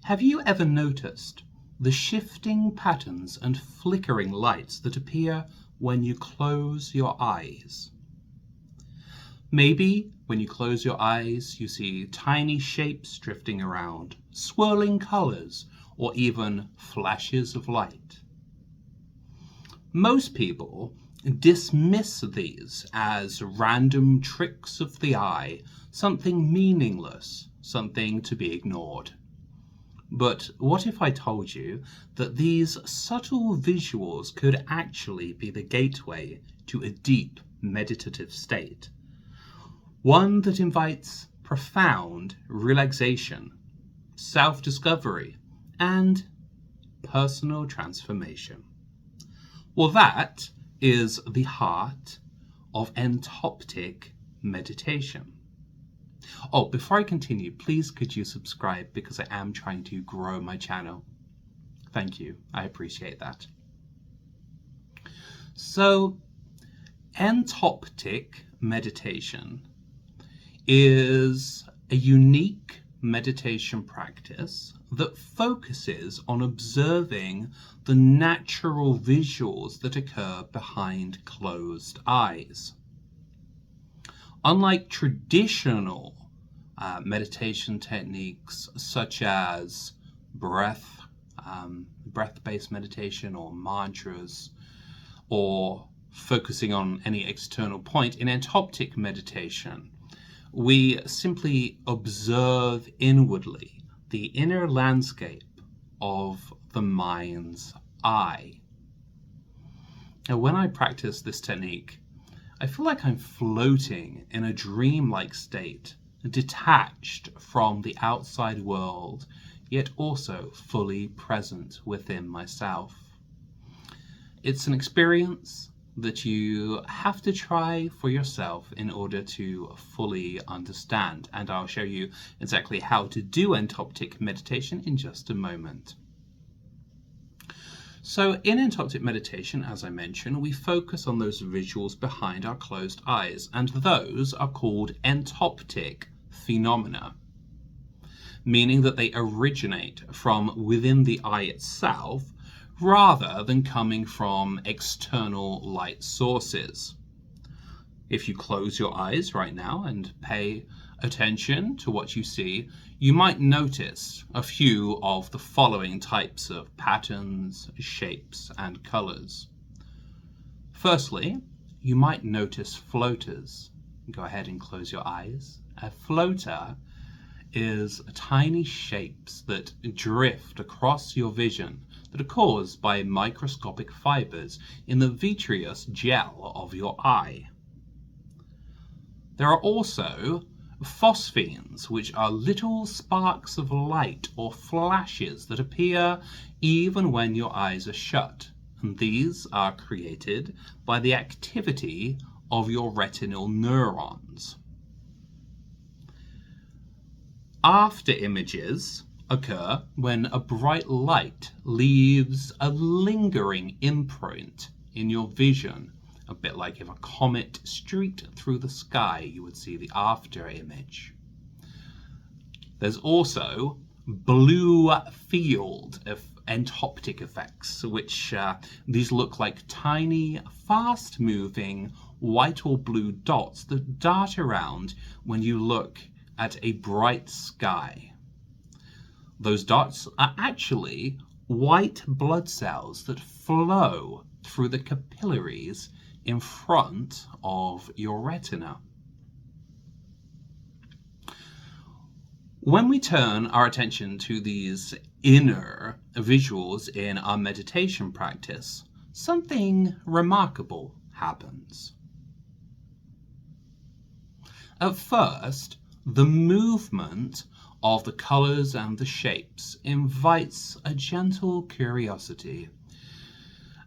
Have you ever noticed the shifting patterns and flickering lights that appear when you close your eyes? Maybe when you close your eyes, you see tiny shapes drifting around, swirling colors, or even flashes of light. Most people dismiss these as random tricks of the eye, something meaningless, something to be ignored. But what if I told you that these subtle visuals could actually be the gateway to a deep meditative state? One that invites profound relaxation, self-discovery, and personal transformation. Well, that is the heart of entoptic meditation. Oh, before I continue, please could you subscribe, because I am trying to grow my channel. Thank you. I appreciate that. So, entoptic meditation is a unique meditation practice that focuses on observing the natural visuals that occur behind closed eyes. Unlike traditional meditation techniques such as breath-based meditation or mantras, or focusing on any external point, in entoptic meditation, we simply observe inwardly the inner landscape of the mind's eye. Now, when I practice this technique, I feel like I'm floating in a dreamlike state, detached from the outside world, yet also fully present within myself. It's an experience that you have to try for yourself in order to fully understand, and I'll show you exactly how to do entoptic meditation in just a moment. So in entoptic meditation, as I mentioned, we focus on those visuals behind our closed eyes, and those are called entoptic phenomena, meaning that they originate from within the eye itself rather than coming from external light sources. If you close your eyes right now and pay attention to what you see, you might notice a few of the following types of patterns, shapes, and colors. Firstly, you might notice floaters. Go ahead and close your eyes. A floater is tiny shapes that drift across your vision that are caused by microscopic fibers in the vitreous gel of your eye. There are also phosphenes, which are little sparks of light or flashes that appear even when your eyes are shut, and these are created by the activity of your retinal neurons. After images occur when a bright light leaves a lingering imprint in your vision, a bit like if a comet streaked through the sky, you would see the after image. There's also blue field of entoptic effects, which these look like tiny, fast-moving white or blue dots that dart around when you look at a bright sky. Those dots are actually white blood cells that flow through the capillaries in front of your retina. When we turn our attention to these inner visuals in our meditation practice, something remarkable happens. At first, the movement of the colors and the shapes invites a gentle curiosity.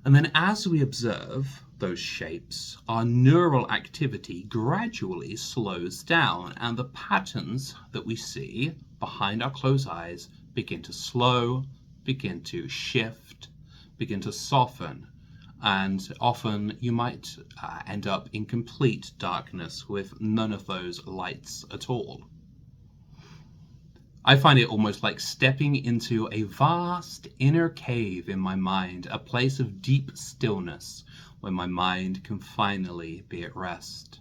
And then as we observe those shapes, our neural activity gradually slows down, and the patterns that we see behind our closed eyes begin to slow, begin to shift, begin to soften, and often you might end up in complete darkness with none of those lights at all. I find it almost like stepping into a vast inner cave in my mind, a place of deep stillness where my mind can finally be at rest.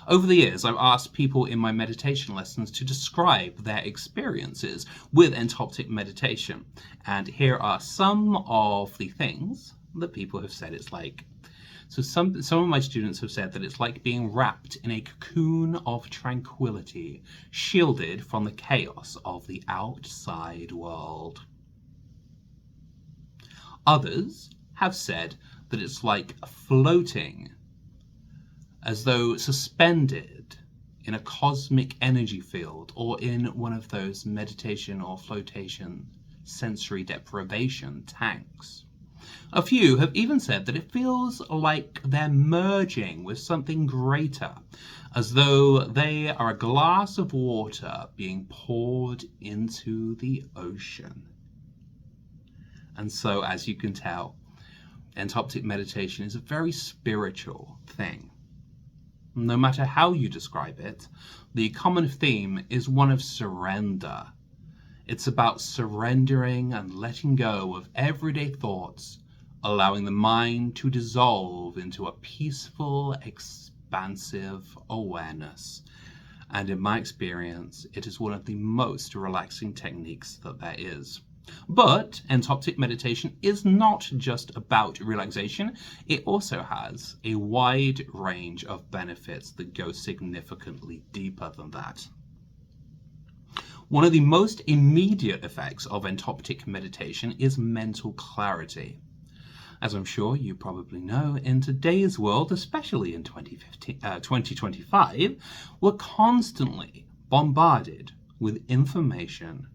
Over the years, I've asked people in my meditation lessons to describe their experiences with entoptic meditation. And here are some of the things that people have said it's like. So some of my students have said that it's like being wrapped in a cocoon of tranquility, shielded from the chaos of the outside world. Others have said that it's like floating, as though suspended in a cosmic energy field or in one of those meditation or flotation sensory deprivation tanks. A few have even said that it feels like they're merging with something greater, as though they are a glass of water being poured into the ocean. And so, as you can tell, entoptic meditation is a very spiritual thing. No matter how you describe it, the common theme is one of surrender. It's about surrendering and letting go of everyday thoughts, allowing the mind to dissolve into a peaceful, expansive awareness. And in my experience, it is one of the most relaxing techniques that there is. But entoptic meditation is not just about relaxation. It also has a wide range of benefits that go significantly deeper than that. One of the most immediate effects of entoptic meditation is mental clarity. As I'm sure you probably know, in today's world, especially in 2025, we're constantly bombarded with information.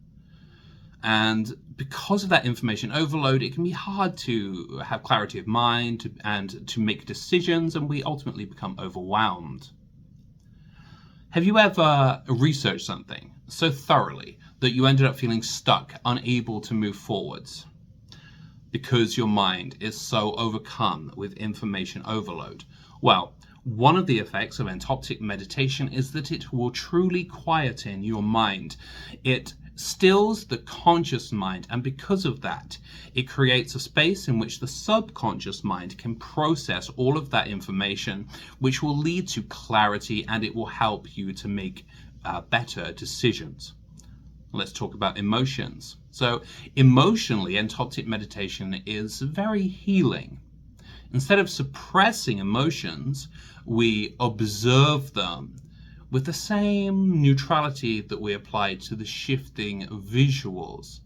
And because of that information overload, it can be hard to have clarity of mind and to make decisions, and we ultimately become overwhelmed. Have you ever researched something so thoroughly that you ended up feeling stuck, unable to move forwards, because your mind is so overcome with information overload? Well, one of the effects of entoptic meditation is that it will truly quieten your mind. It stills the conscious mind, and because of that, it creates a space in which the subconscious mind can process all of that information, which will lead to clarity, and it will help you to make better decisions. Let's talk about emotions. So emotionally, entoptic meditation is very healing. Instead of suppressing emotions, we observe them with the same neutrality that we apply to the shifting visuals.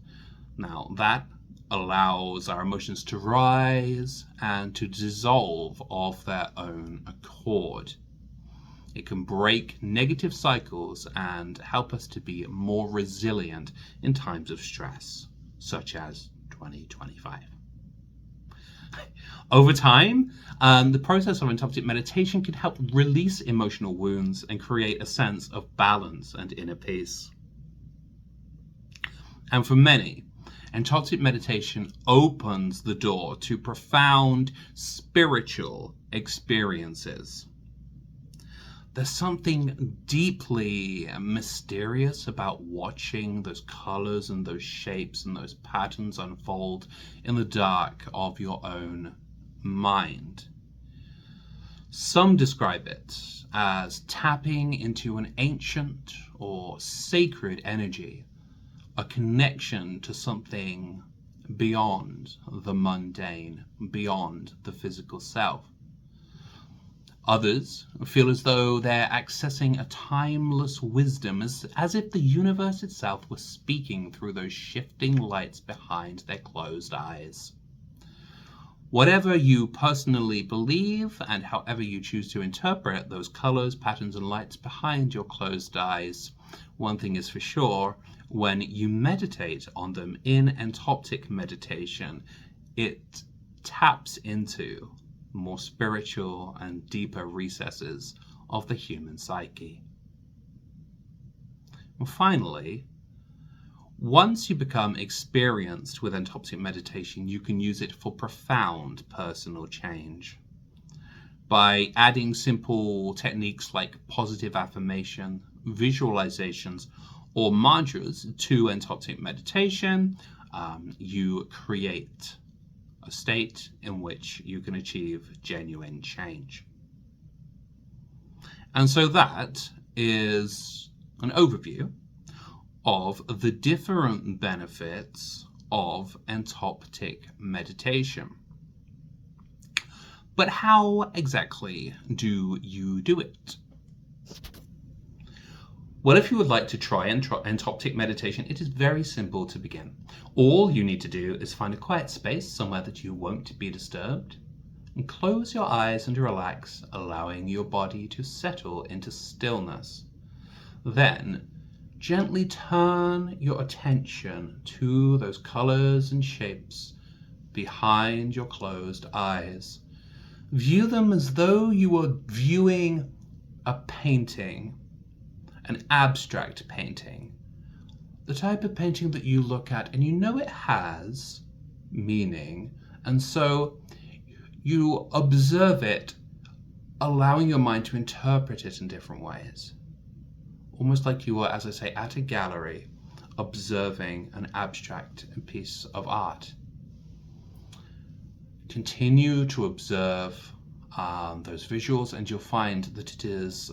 Now, that allows our emotions to rise and to dissolve of their own accord. It can break negative cycles and help us to be more resilient in times of stress, such as 2025. Over time, the process of entoptic meditation can help release emotional wounds and create a sense of balance and inner peace. And for many, entoptic meditation opens the door to profound spiritual experiences. There's something deeply mysterious about watching those colors and those shapes and those patterns unfold in the dark of your own mind. Some describe it as tapping into an ancient or sacred energy, a connection to something beyond the mundane, beyond the physical self. Others feel as though they're accessing a timeless wisdom, as if the universe itself was speaking through those shifting lights behind their closed eyes. Whatever you personally believe and however you choose to interpret those colors, patterns, and lights behind your closed eyes, one thing is for sure: when you meditate on them in entoptic meditation, it taps into more spiritual and deeper recesses of the human psyche. And finally, once you become experienced with entoptic meditation, you can use it for profound personal change. By adding simple techniques like positive affirmation, visualizations, or mantras to entoptic meditation, you create a state in which you can achieve genuine change. And so that is an overview of the different benefits of entoptic meditation. But how exactly do you do it? Well, if you would like to try entoptic meditation, it is very simple to begin. All you need to do is find a quiet space somewhere that you won't be disturbed, and close your eyes and relax, allowing your body to settle into stillness. Then, gently turn your attention to those colors and shapes behind your closed eyes. View them as though you were viewing a painting, an abstract painting, the type of painting that you look at and you know it has meaning, and so you observe it, allowing your mind to interpret it in different ways. Almost like you were, as I say, at a gallery, observing an abstract piece of art. Continue to observe those visuals, and you'll find that it is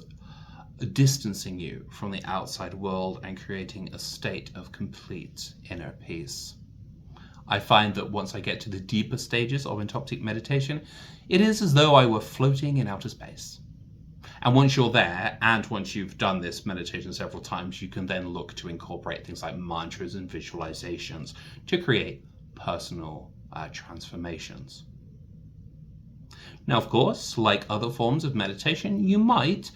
distancing you from the outside world and creating a state of complete inner peace. I find that once I get to the deeper stages of entoptic meditation, it is as though I were floating in outer space. And once you're there, and once you've done this meditation several times, you can then look to incorporate things like mantras and visualizations to create personal transformations. Now, of course, like other forms of meditation, you might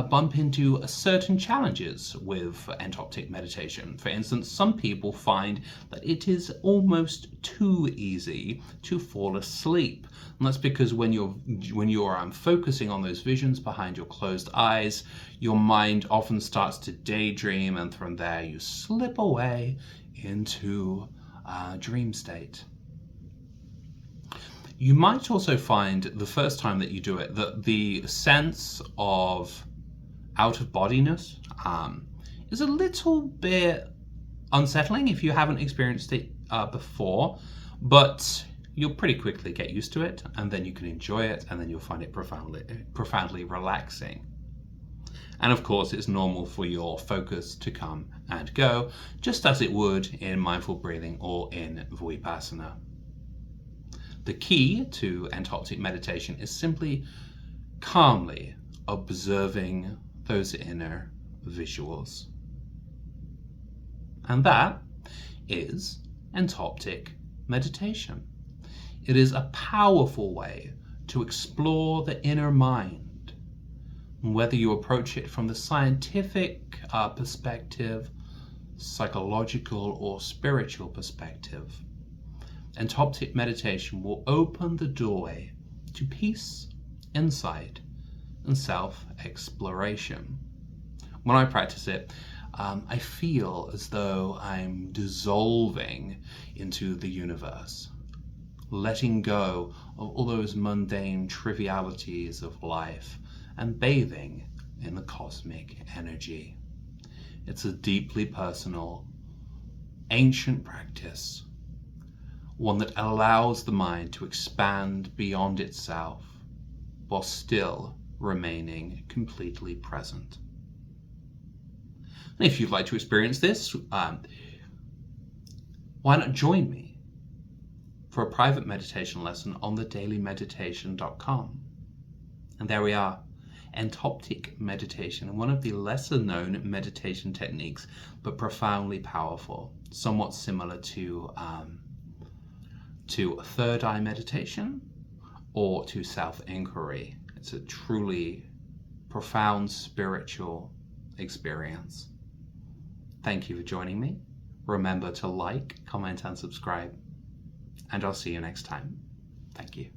bump into certain challenges with entoptic meditation. For instance, some people find that it is almost too easy to fall asleep. And that's because when you're focusing on those visions behind your closed eyes, your mind often starts to daydream, and from there you slip away into a dream state. You might also find the first time that you do it that the sense of out-of-bodiness is a little bit unsettling if you haven't experienced it before, but you'll pretty quickly get used to it, and then you can enjoy it, and then you'll find it profoundly relaxing. And of course, it's normal for your focus to come and go, just as it would in mindful breathing or in Vipassana. The key to entoptic meditation is simply calmly observing those inner visuals. And that is entoptic meditation. It is a powerful way to explore the inner mind. Whether you approach it from the scientific perspective, psychological or spiritual perspective, entoptic meditation will open the doorway to peace, insight, and self-exploration. When I practice it, I feel as though I'm dissolving into the universe, letting go of all those mundane trivialities of life and bathing in the cosmic energy. It's a deeply personal, ancient practice, one that allows the mind to expand beyond itself while still remaining completely present. And if you'd like to experience this, why not join me for a private meditation lesson on thedailymeditation.com. And there we are, entoptic meditation, one of the lesser known meditation techniques, but profoundly powerful, somewhat similar to third eye meditation or to self-inquiry. It's a truly profound spiritual experience. Thank you for joining me. Remember to like, comment, and subscribe, and I'll see you next time. Thank you.